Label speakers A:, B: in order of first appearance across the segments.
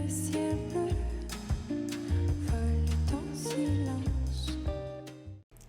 A: le ciel bleu vole en silence.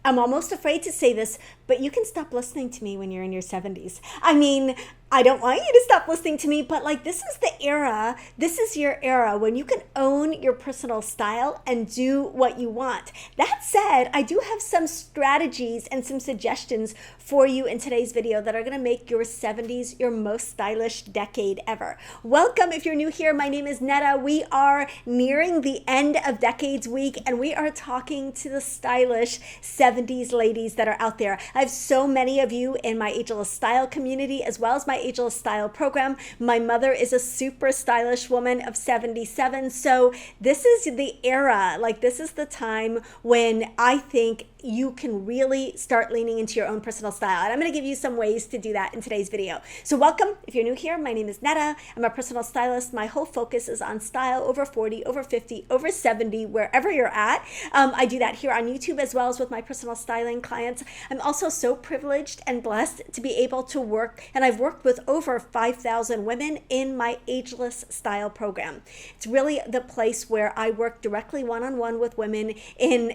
B: I'm almost afraid to say this, but you can stop listening to me when you're in your 70s. I mean, I don't want you to stop listening to me, but like this is the era, this is your era when you can own your personal style and do what you want. That said, I do have some strategies and some suggestions for you in today's video that are gonna make your 70s your most stylish decade ever. Welcome if you're new here, my name is Netta. We are nearing the end of Decades Week and we are talking to the stylish 70s ladies that are out there. I have so many of you in my Ageless Style community as well as my Ageless Style program. My mother is a super stylish woman of 77. So this is the era, like this is the time when I think you can really start leaning into your own personal style. And I'm going to give you some ways to do that in today's video. So welcome. If you're new here, my name is Netta. I'm a personal stylist. My whole focus is on style over 40, over 50, over 70, wherever you're at. I do that here on YouTube as well as with my personal styling clients. I'm also so privileged and blessed to be able to work, and I've worked with over 5,000 women in my Ageless Style program. It's really the place where I work directly one-on-one with women in,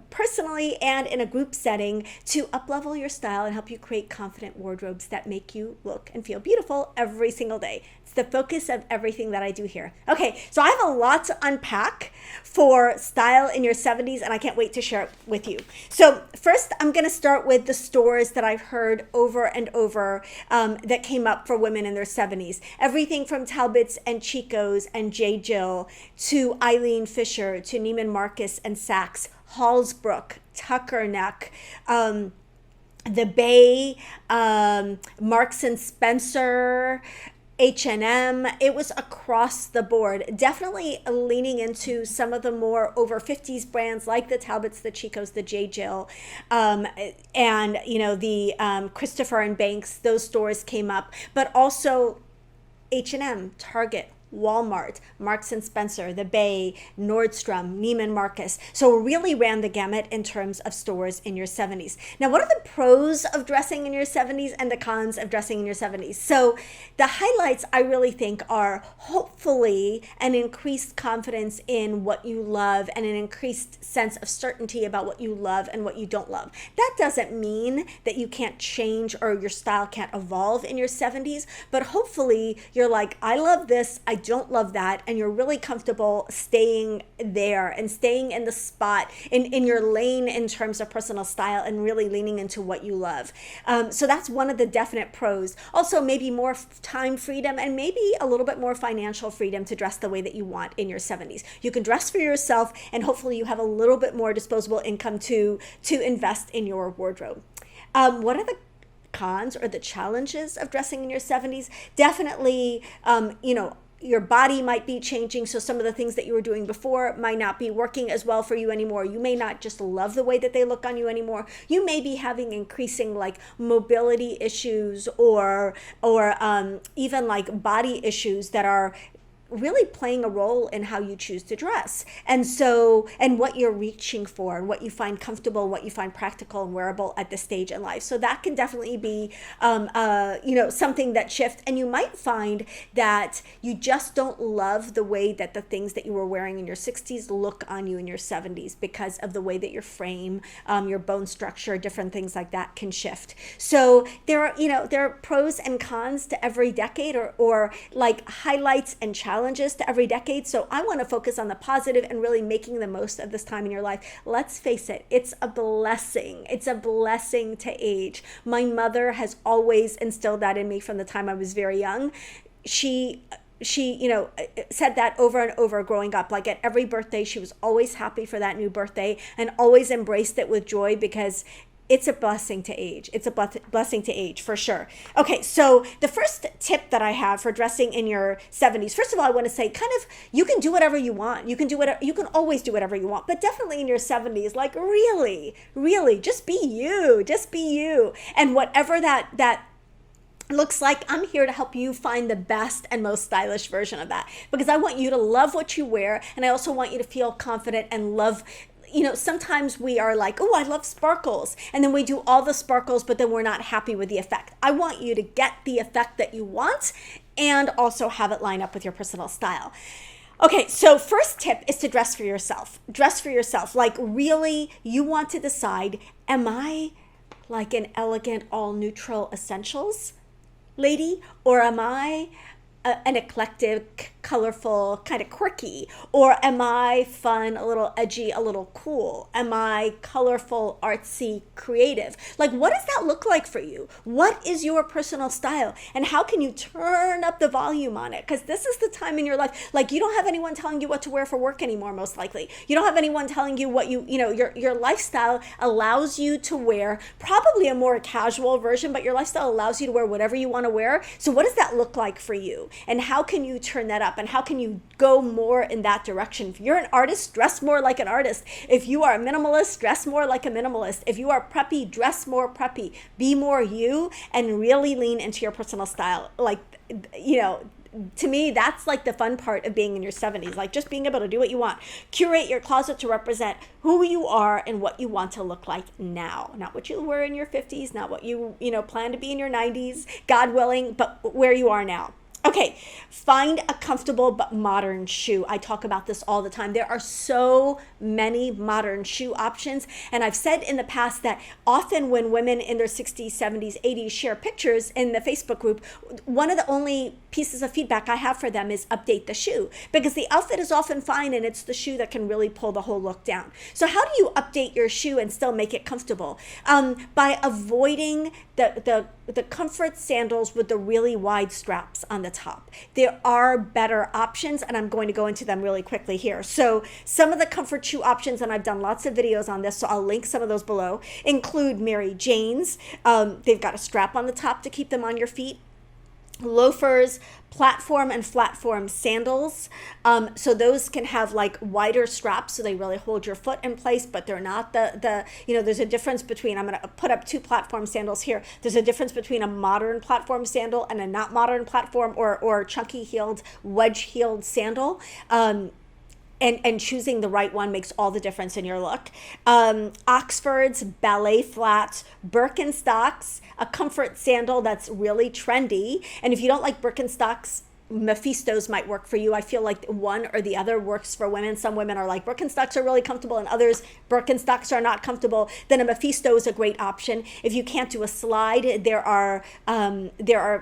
B: personally and in a group setting to up-level your style and help you create confident wardrobes that make you look and feel beautiful every single day. It's the focus of everything that I do here. Okay, so I have a lot to unpack for style in your 70s and I can't wait to share it with you. So first, I'm gonna start with the stores that I've heard over and over that came up for women in their 70s. Everything from Talbot's and Chico's and J. Jill to Eileen Fisher to Neiman Marcus and Saks, Hallsbrook, Tucker Neck, the Bay, Marks and Spencer, H&M. It was across the board, definitely leaning into some of the more over 50s brands like the Talbots, the Chicos, the J. Jill, and the Christopher and Banks. Those stores came up, but also H&M, Target, Walmart, Marks and Spencer, the Bay, Nordstrom, Neiman Marcus. So really ran the gamut in terms of stores in your 70s. Now, what are the pros of dressing in your 70s and the cons of dressing in your 70s? So the highlights I really think are hopefully an increased confidence in what you love and an increased sense of certainty about what you love and what you don't love. That doesn't mean that you can't change or your style can't evolve in your 70s, but hopefully you're like, I love this, I don't love that, and you're really comfortable staying there and staying in the spot in your lane in terms of personal style and really leaning into what you love. So that's one of the definite pros. Also, maybe more time freedom and maybe a little bit more financial freedom to dress the way that you want in your 70s. You can dress for yourself and hopefully you have a little bit more disposable income to invest in your wardrobe. What are the cons or the challenges of dressing in your 70s? Definitely, your body might be changing, so some of the things that you were doing before might not be working as well for you anymore. You may not just love the way that they look on you anymore. You may be having increasing like mobility issues or even like body issues that are really playing a role in how you choose to dress. And what you're reaching for and what you find comfortable, what you find practical and wearable at this stage in life. So that can definitely be, something that shifts. And you might find that you just don't love the way that the things that you were wearing in your 60s look on you in your 70s because of the way that your frame, your bone structure, different things like that can shift. So there are pros and cons to every decade or like highlights and challenges to every decade. So I want to focus on the positive and really making the most of this time in your life. Let's face it, it's a blessing. It's a blessing to age. My mother has always instilled that in me from the time I was very young. She said that over and over growing up. Like at every birthday, she was always happy for that new birthday and always embraced it with joy because it's a blessing to age. It's a blessing to age for sure. Okay, so the first tip that I have for dressing in your 70s, first of all, I want to say you can do whatever you want. You can always do whatever you want, but definitely in your 70s, like really, just be you. And whatever that looks like, I'm here to help you find the best and most stylish version of that because I want you to love what you wear and I also want you to feel confident and love. Sometimes we are like, oh, I love sparkles. And then we do all the sparkles, but then we're not happy with the effect. I want you to get the effect that you want and also have it line up with your personal style. Okay, so first tip is to dress for yourself. Dress for yourself. Like, really, you want to decide, am I like an elegant, all neutral essentials lady? Or am I an eclectic, colorful, kind of quirky? Or am I fun, a little edgy, a little cool? Am I colorful, artsy, creative? Like, what does that look like for you? What is your personal style? And how can you turn up the volume on it? Because this is the time in your life, like, you don't have anyone telling you what to wear for work anymore, most likely. You don't have anyone telling you what your lifestyle allows you to wear, probably a more casual version, but your lifestyle allows you to wear whatever you want to wear. So what does that look like for you? And how can you turn that up? And how can you go more in that direction? If you're an artist, dress more like an artist. If you are a minimalist, dress more like a minimalist. If you are preppy, dress more preppy. Be more you and really lean into your personal style. Like, to me, that's like the fun part of being in your 70s, like just being able to do what you want. Curate your closet to represent who you are and what you want to look like now. Not what you were in your 50s, not what you plan to be in your 90s, God willing, but where you are now. Okay, find a comfortable but modern shoe. I talk about this all the time. There are so many modern shoe options. And I've said in the past that often when women in their 60s, 70s, 80s share pictures in the Facebook group, one of the only pieces of feedback I have for them is update the shoe, because the outfit is often fine and it's the shoe that can really pull the whole look down. So how do you update your shoe and still make it comfortable? By avoiding the comfort sandals with the really wide straps on the top. There are better options, and I'm going to go into them really quickly here. So some of the comfort shoe options, and I've done lots of videos on this, so I'll link some of those below, include Mary Jane's. They've got a strap on the top to keep them on your feet. Loafers, platform and flatform sandals. So those can have like wider straps, so they really hold your foot in place, but they're not there's a difference between, I'm going to put up two platform sandals here. There's a difference between a modern platform sandal and a not modern platform or chunky heeled, wedge heeled sandal. And choosing the right one makes all the difference in your look. Oxfords, ballet flats, Birkenstocks, a comfort sandal that's really trendy. And if you don't like Birkenstocks, Mephistos might work for you. I feel like one or the other works for women. Some women are like, Birkenstocks are really comfortable, and others, Birkenstocks are not comfortable. Then a Mephisto is a great option. If you can't do a slide, there are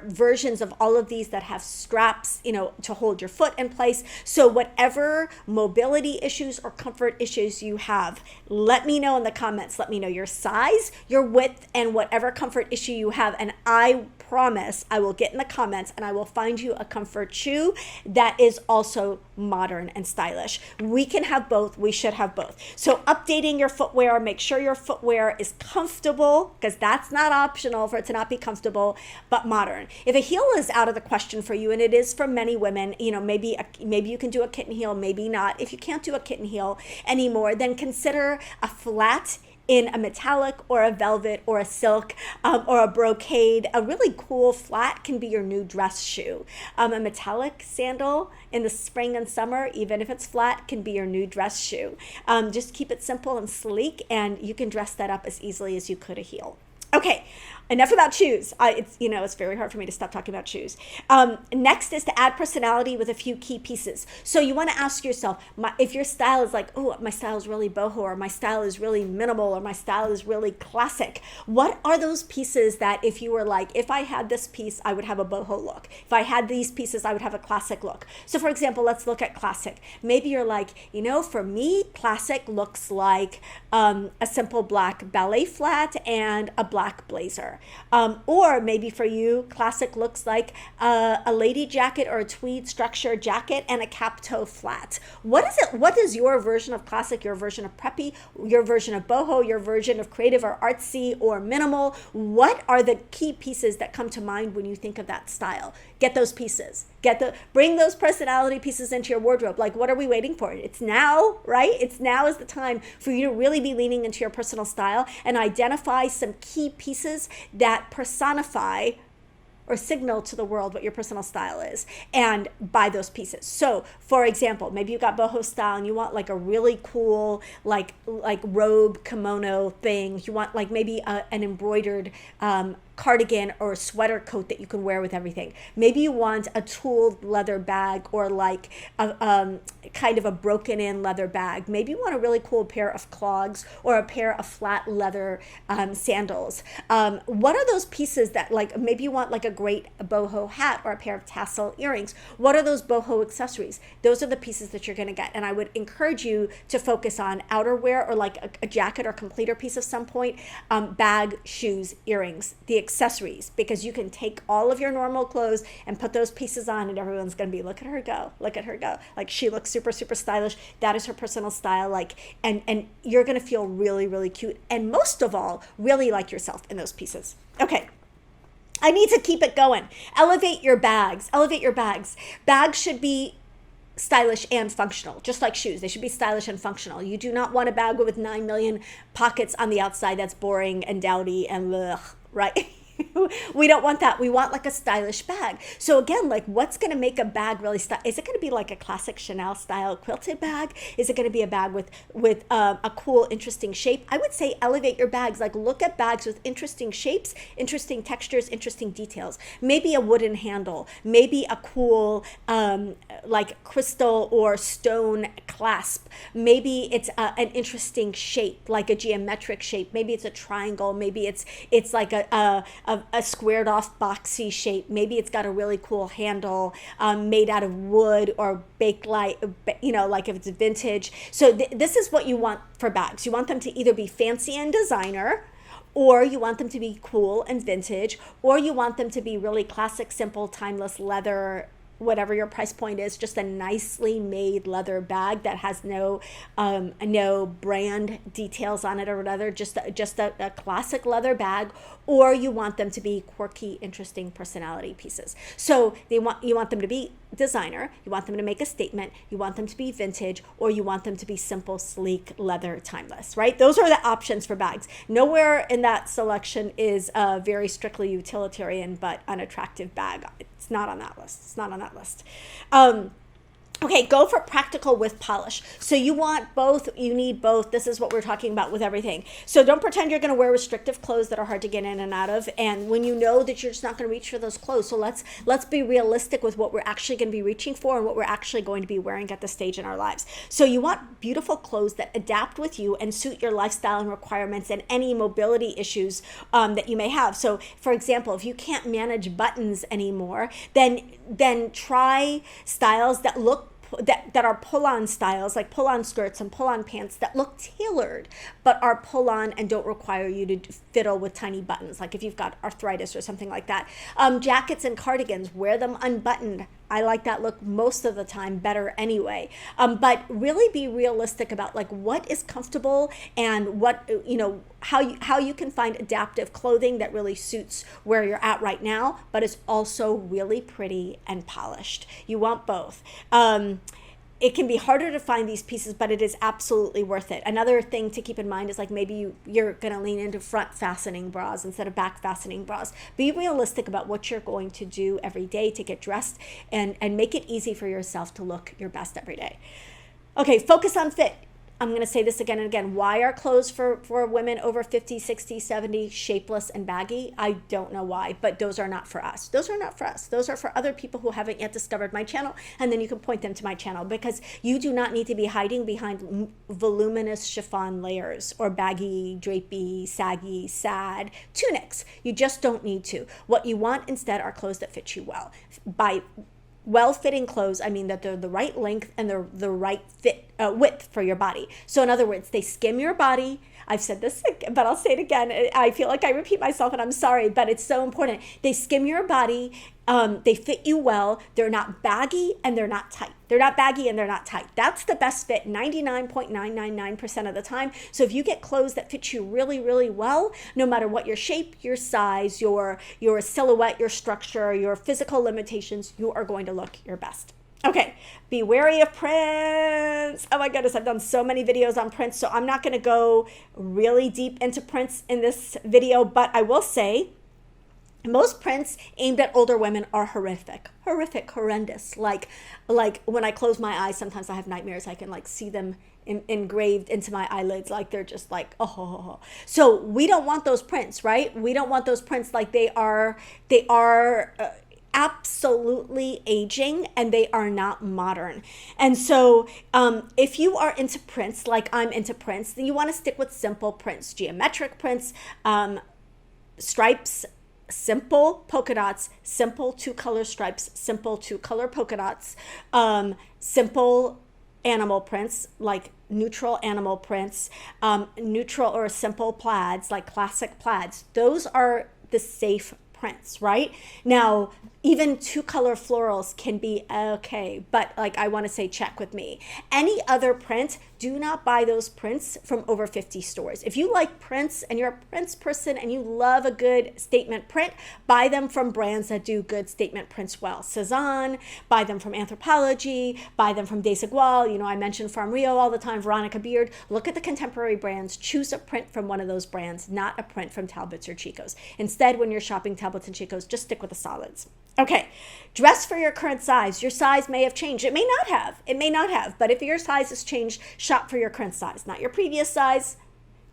B: versions of all of these that have straps, to hold your foot in place. So whatever mobility issues or comfort issues you have, let me know in the comments. Let me know your size, your width, and whatever comfort issue you have. And I promise I will get in the comments and I will find you a comfort shoe that is also modern and stylish. We can have both. We should have both. So updating your footwear, make sure your footwear is comfortable, because that's not optional for it to not be comfortable, but modern. If a heel is out of the question for you, and it is for many women, maybe you can do a kitten heel, maybe not. If you can't do a kitten heel anymore, then consider a flat in a metallic or a velvet or a silk or a brocade. A really cool flat can be your new dress shoe. A metallic sandal in the spring and summer, even if it's flat, can be your new dress shoe. Just keep it simple and sleek, and you can dress that up as easily as you could a heel. Okay, enough about shoes. It's very hard for me to stop talking about shoes. Next is to add personality with a few key pieces. So you want to ask yourself, if your style is like, oh, my style is really boho, or my style is really minimal, or my style is really classic, what are those pieces that if you were like, if I had this piece, I would have a boho look. If I had these pieces, I would have a classic look. So for example, let's look at classic. Maybe you're like, for me, classic looks like a simple black ballet flat and a black blazer. Or maybe for you, classic looks like a lady jacket or a tweed structure jacket and a cap toe flat. What is it? What is your version of classic, your version of preppy, your version of boho, your version of creative or artsy or minimal? What are the key pieces that come to mind when you think of that style? Get those pieces. Bring those personality pieces into your wardrobe. Like, what are we waiting for? It's now, right? Now is the time for you to really be leaning into your personal style and identify some key pieces that personify or signal to the world what your personal style is, and buy those pieces. So for example, maybe you got boho style and you want like a really cool like robe kimono thing. You want like maybe an embroidered cardigan or sweater coat that you can wear with everything. Maybe you want a tooled leather bag, or like a kind of a broken in leather bag. Maybe you want a really cool pair of clogs or a pair of flat leather sandals. What are those pieces that, like, maybe you want like a great boho hat or a pair of tassel earrings. What are those boho accessories? Those are the pieces that you're going to get. And I would encourage you to focus on outerwear, or like a jacket or completer piece of some point, bag, shoes, earrings, the accessories, because you can take all of your normal clothes and put those pieces on and everyone's going to be, look at her go, look at her go. Like, she looks super, super stylish. That is her personal style. Like, and you're going to feel really, really cute. And most of all, really like yourself in those pieces. Okay. I need to keep it going. Elevate your bags. Elevate your bags. Bags should be stylish and functional, just like shoes. They should be stylish and functional. You do not want a bag with 9 million pockets on the outside that's boring and dowdy and ugh, right? We don't want that. We want like a stylish bag. So again, like, what's going to make a bag really stylish? Is it going to be like a classic Chanel style quilted bag? Is it going to be a bag with a cool, interesting shape? I would say elevate your bags. Like, look at bags with interesting shapes, interesting textures, interesting details. Maybe a wooden handle. Maybe a cool like crystal or stone clasp. Maybe it's an interesting shape, like a geometric shape. Maybe it's a triangle. Maybe it's like a squared off boxy shape. Maybe it's got a really cool handle made out of wood or bakelite, like if it's vintage. So this is what you want for bags. You want them to either be fancy and designer, or you want them to be cool and vintage, or you want them to be really classic, simple, timeless leather, whatever your price point is, just a nicely made leather bag that has no brand details on it or whatever, just a classic leather bag. Or you want them to be quirky, interesting personality pieces. So you want them to be designer, you want them to make a statement, you want them to be vintage, or you want them to be simple, sleek, leather, timeless, right? Those are the options for bags. Nowhere in that selection is a very strictly utilitarian but unattractive bag. It's not on that list. It's not on that list. Okay, go for practical with polish. So you want both, you need both. This is what we're talking about with everything. So don't pretend you're going to wear restrictive clothes that are hard to get in and out of, and when you know that you're just not going to reach for those clothes. So let's be realistic with what we're actually going to be reaching for and what we're actually going to be wearing at this stage in our lives. So you want beautiful clothes that adapt with you and suit your lifestyle and requirements and any mobility issues that you may have. So for example, if you can't manage buttons anymore, then try styles that are pull-on styles, like pull-on skirts and pull-on pants that look tailored but are pull-on and don't require you to fiddle with tiny buttons, like if you've got arthritis or something like that. Jackets and cardigans, wear them unbuttoned. I like that look most of the time better anyway. But really be realistic about like what is comfortable and what, how you can find adaptive clothing that really suits where you're at right now, but is also really pretty and polished. You want both. It can be harder to find these pieces, but it is absolutely worth it. Another thing to keep in mind is like maybe you're going to lean into front fastening bras instead of back fastening bras. Be realistic about what you're going to do every day to get dressed and make it easy for yourself to look your best every day. Okay, focus on fit. I'm going to say this again and again. Why are clothes for women over 50, 60, 70 shapeless and baggy? I don't know why, but those are not for us. Those are not for us. Those are for other people who haven't yet discovered my channel, and then you can point them to my channel, because you do not need to be hiding behind voluminous chiffon layers or baggy, drapey, saggy, sad tunics. You just don't need to. What you want instead are clothes that fit you well. By well-fitting clothes, I mean that they're the right length and they're the right width for your body. So in other words, they skim your body. I've said this, but I'll say it again. I feel like I repeat myself and I'm sorry, but it's so important. They skim your body. They fit you well. They're not baggy and they're not tight. They're not baggy and they're not tight. That's the best fit 99.999% of the time. So if you get clothes that fit you really, really well, no matter what your shape, your size, your silhouette, your structure, your physical limitations, you are going to look your best. Okay, be wary of prints. Oh my goodness, I've done so many videos on prints, so I'm not going to go really deep into prints in this video, but I will say Most prints aimed at older women are horrendous. Like when I close my eyes, sometimes I have nightmares. I can like see them engraved into my eyelids, like they're just like oh. So we don't want those prints, right? We don't want those prints. Like they are absolutely aging, and they are not modern. And so if you are into prints like I'm into prints, then you want to stick with simple prints, geometric prints, stripes, simple polka dots, simple 2-color stripes, simple 2-color polka dots, simple animal prints like neutral animal prints, neutral or simple plaids like classic plaids. Those are the safe prints, right? Now, even 2-color florals can be okay, but like I want to say check with me. Any other print, do not buy those prints from over 50 stores. If you like prints and you're a prints person and you love a good statement print, buy them from brands that do good statement prints well. Cezanne, buy them from Anthropologie, buy them from Desigual. You know, I mention Farm Rio all the time, Veronica Beard. Look at the contemporary brands. Choose a print from one of those brands, not a print from Talbots or Chico's. Instead, when you're shopping Talbots and Chico's, just stick with the solids. Okay, dress for your current size. Your size may have changed. It may not have. It may not have. But if your size has changed, shop for your current size, not your previous size.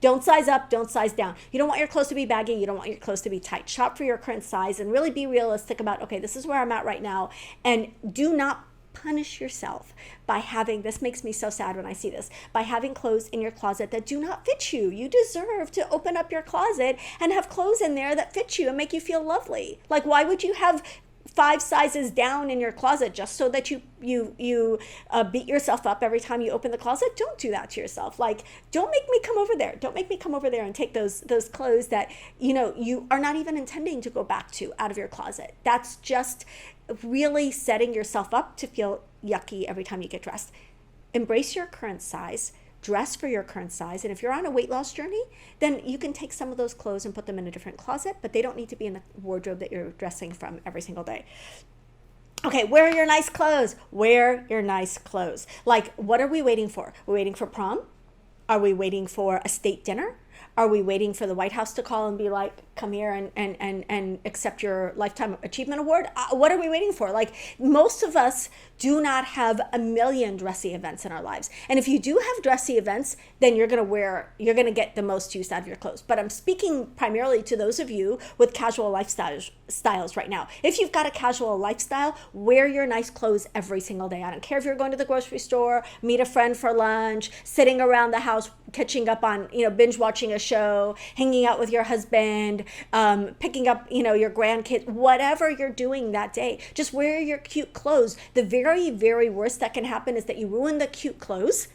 B: Don't size up. Don't size down. You don't want your clothes to be baggy. You don't want your clothes to be tight. Shop for your current size and really be realistic about, okay, this is where I'm at right now. And do not punish yourself by having, this makes me so sad when I see this, by having clothes in your closet that do not fit you. You deserve to open up your closet and have clothes in there that fit you and make you feel lovely. Like, why would you have 5 sizes down in your closet just so that you beat yourself up every time you open the closet? Don't do that to yourself. Like, don't make me come over there. Don't make me come over there and take those clothes that, you know, you are not even intending to go back to out of your closet. That's just really setting yourself up to feel yucky every time you get dressed. Embrace your current size. Dress for your current size. And if you're on a weight loss journey, then you can take some of those clothes and put them in a different closet, but they don't need to be in the wardrobe that you're dressing from every single day. Okay, wear your nice clothes. Wear your nice clothes. Like, what are we waiting for? We're waiting for prom? Are we waiting for a state dinner? Are we waiting for the White House to call and be like, come here and accept your Lifetime Achievement Award? What are we waiting for? Like, most of us do not have a million dressy events in our lives. And if you do have dressy events, then you're going to get the most use out of your clothes. But I'm speaking primarily to those of you with casual lifestyles right now. If you've got a casual lifestyle, wear your nice clothes every single day. I don't care if you're going to the grocery store, meet a friend for lunch, sitting around the house, catching up on, binge watching a show, hanging out with your husband, picking up, your grandkids, whatever you're doing that day, just wear your cute clothes. The very, very worst that can happen is that you ruin the cute clothes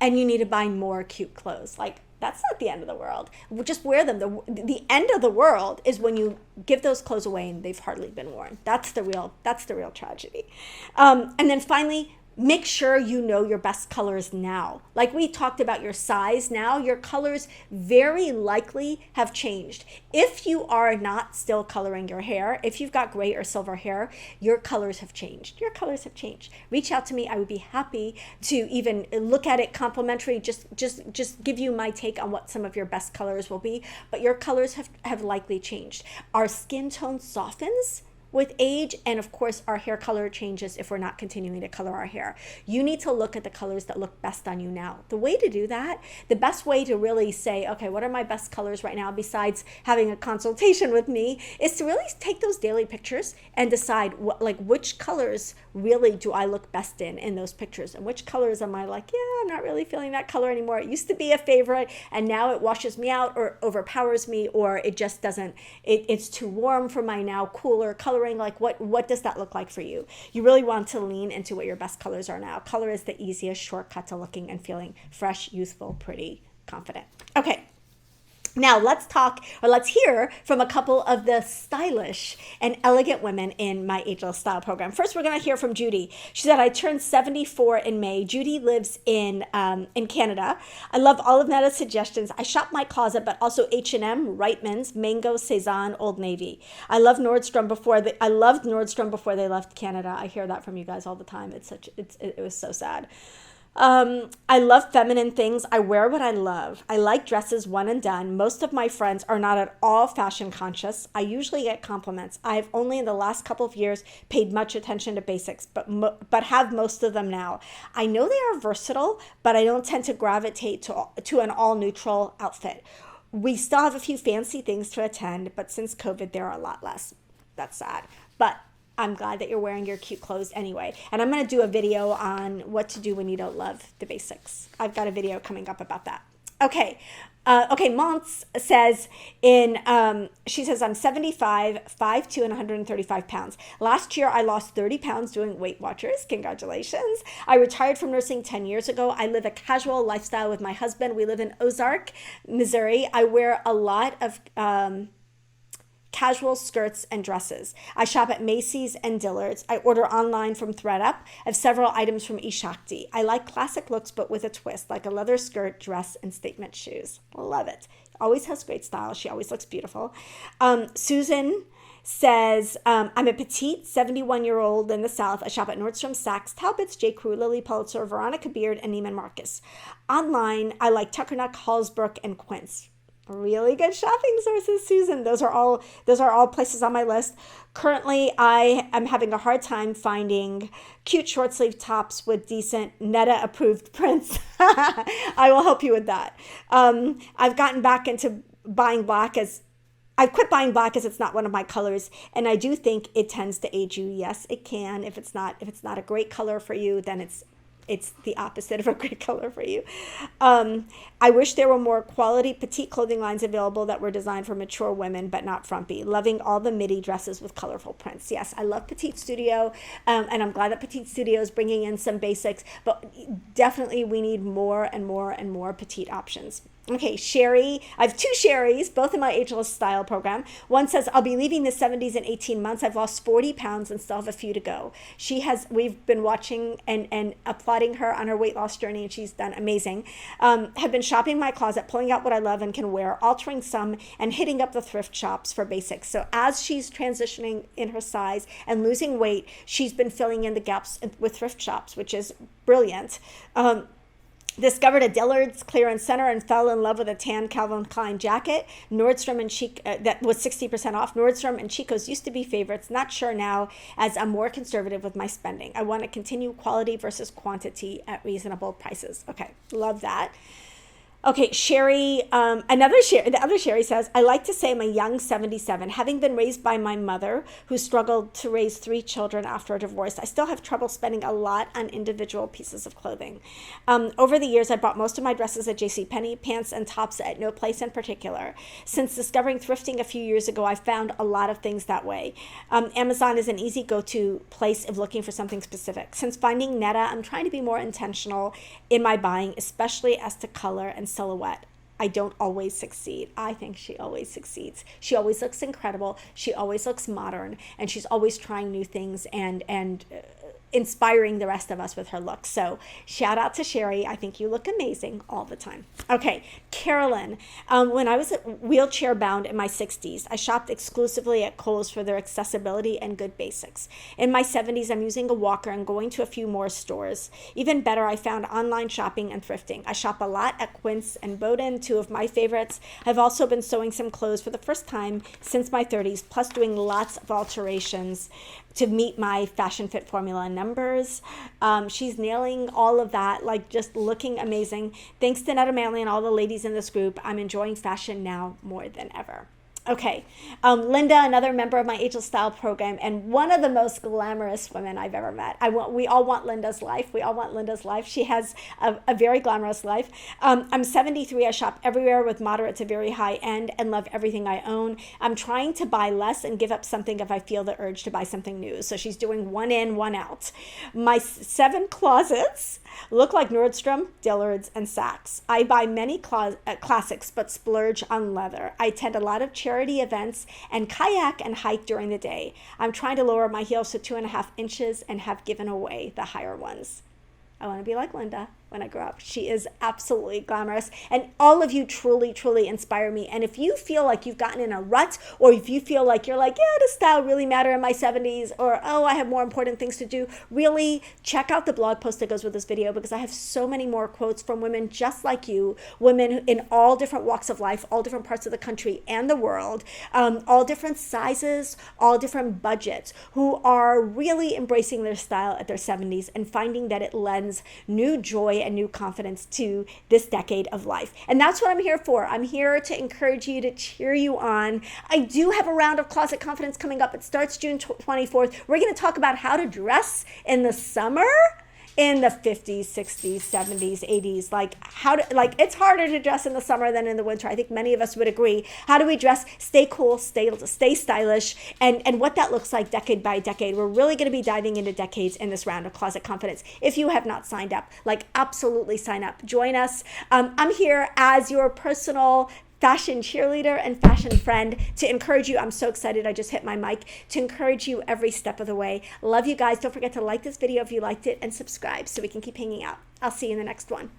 B: and you need to buy more cute clothes. Like, that's not the end of the world. Just wear them. The end of the world is when you give those clothes away and they've hardly been worn. That's the real tragedy. And then finally, make sure you know your best colors now. Like we talked about your size now, your colors very likely have changed. If you are not still coloring your hair, if you've got gray or silver hair, your colors have changed. Your colors have changed. Reach out to me. I would be happy to even look at it complimentary, just give you my take on what some of your best colors will be. But your colors have likely changed. Our skin tone softens with age, and of course our hair color changes if we're not continuing to color our hair. You need to look at the colors that look best on you now. The way to do that, the best way to really say, okay, what are my best colors right now besides having a consultation with me, is to really take those daily pictures and decide which colors really do I look best in those pictures, and which colors am I like, yeah, I'm not really feeling that color anymore. It used to be a favorite and now it washes me out or overpowers me, or it just doesn't, it's too warm for my now cooler color. Like what does that look like for you? You really want to lean into what your best colors are now. Color is the easiest shortcut to looking and feeling fresh, youthful, pretty, confident. Okay. Now let's hear from a couple of the stylish and elegant women in my Ageless Style program. First, we're going to hear from Judy. She said, I turned 74 in May. Judy lives in Canada. I love all of Netta's suggestions. I shop my closet, but also H&M, Reitman's, Mango, Cezanne, Old Navy. I loved Nordstrom before they left Canada. I hear that from you guys all the time. It was so sad. I love feminine things. I wear what I love. I like dresses one and done. Most of my friends are not at all fashion conscious. I usually get compliments. I've only in the last couple of years paid much attention to basics, but have most of them now. I know they are versatile, but I don't tend to gravitate to an all neutral outfit. We still have a few fancy things to attend, but since COVID, there are a lot less. That's sad. But I'm glad that you're wearing your cute clothes anyway. And I'm going to do a video on what to do when you don't love the basics. I've got a video coming up about that. Okay. Mons says she says, I'm 75, 5'2", and 135 pounds. Last year, I lost 30 pounds doing Weight Watchers. Congratulations. I retired from nursing 10 years ago. I live a casual lifestyle with my husband. We live in Ozark, Missouri. I wear a lot of casual skirts and dresses. I shop at Macy's and Dillard's. I order online from ThredUp. I have several items from eShakti. I like classic looks, but with a twist, like a leather skirt, dress, and statement shoes. Love it. Always has great style. She always looks beautiful. Susan says, I'm a petite 71-year-old in the South. I shop at Nordstrom, Saks, Talbots, J. Crew, Lily Pulitzer, Veronica Beard, and Neiman Marcus. Online, I like Tuckernuck, Hallsbrook, and Quince. Really good shopping sources, Susan. Those are all places on my list. Currently, I am having a hard time finding cute short sleeve tops with decent Netta approved prints. I will help you with that. I've gotten back into buying black as I quit buying black as it's not one of my colors, and I do think it tends to age you. Yes, it can. If it's not a great color for you, then it's the opposite of a great color for you. I wish there were more quality petite clothing lines available that were designed for mature women, but not frumpy. Loving all the midi dresses with colorful prints. Yes, I love Petite Studio, and I'm glad that Petite Studio is bringing in some basics, but definitely we need more and more and more petite options. Okay, Sherry. I have two Sherrys, both in my Ageless Style program. One says, I'll be leaving the 70s in 18 months. I've lost 40 pounds and still have a few to go. We've been watching and applauding her on her weight loss journey, and she's done amazing. Have been shopping my closet, pulling out what I love and can wear, altering some, and hitting up the thrift shops for basics. So as she's transitioning in her size and losing weight, she's been filling in the gaps with thrift shops, which is brilliant. Discovered a Dillard's clearance center and fell in love with a tan Calvin Klein jacket. Nordstrom and Chic that was 60% off. Nordstrom and Chico's used to be favorites. Not sure now, as I'm more conservative with my spending. I want to continue quality versus quantity at reasonable prices. Okay, love that. Okay, Sherry, the other Sherry says, I like to say I'm a young 77. Having been raised by my mother, who struggled to raise 3 children after a divorce, I still have trouble spending a lot on individual pieces of clothing. Over the years, I bought most of my dresses at JCPenney, pants and tops at no place in particular. Since discovering thrifting a few years ago, I found a lot of things that way. Amazon is an easy go-to place if looking for something specific. Since finding Netta, I'm trying to be more intentional in my buying, especially as to color and silhouette. I don't always succeed. I think she always succeeds. She always looks incredible. She always looks modern, and she's always trying new things and inspiring the rest of us with her look. So shout out to Sherry. I think you look amazing all the time. Okay, Carolyn. When I was wheelchair bound in my 60s, I shopped exclusively at Kohl's for their accessibility and good basics. In my 70s, I'm using a walker and going to a few more stores. Even better, I found online shopping and thrifting. I shop a lot at Quince and Boden, 2 of my favorites. I've also been sewing some clothes for the first time since my 30s, plus doing lots of alterations to meet my fashion fit formula numbers. She's nailing all of that, like just looking amazing. Thanks to Netta Manley and all the ladies in this group, I'm enjoying fashion now more than ever. Okay, Linda, another member of my Ageless Style program, and one of the most glamorous women I've ever met. We all want Linda's life. We all want Linda's life. She has a very glamorous life. I'm 73. I shop everywhere with moderate to very high end and love everything I own. I'm trying to buy less and give up something if I feel the urge to buy something new. So she's doing one in, one out. My 7 closets look like Nordstrom, Dillard's, and Saks. I buy many classics, but splurge on leather. I attend a lot of charity events and kayak and hike during the day. I'm trying to lower my heels to 2.5 inches and have given away the higher ones. I want to be like Linda. when I grow up. She is absolutely glamorous. And all of you truly, truly inspire me. And if you feel like you've gotten in a rut, or if you feel like you're like, yeah, does style really matter in my 70s? Or, oh, I have more important things to do. Really check out the blog post that goes with this video, because I have so many more quotes from women just like you, women in all different walks of life, all different parts of the country and the world, all different sizes, all different budgets, who are really embracing their style at their 70s and finding that it lends new joy and new confidence to this decade of life. And that's what I'm here for. I'm here to encourage you, to cheer you on. I do have a round of Closet Confidence coming up. It starts June 24th. We're going to talk about how to dress in the summer, in the 50s, 60s, 70s, 80s, it's harder to dress in the summer than in the winter. I think many of us would agree. How do we dress, stay cool, stay stylish, and what that looks like decade by decade. We're really going to be diving into decades in this round of Closet Confidence. If you have not signed up, absolutely sign up. Join us. I'm here as your personal fashion cheerleader and fashion friend to encourage you. I'm so excited. I just hit my mic to encourage you every step of the way. Love you guys. Don't forget to like this video if you liked it and subscribe so we can keep hanging out. I'll see you in the next one.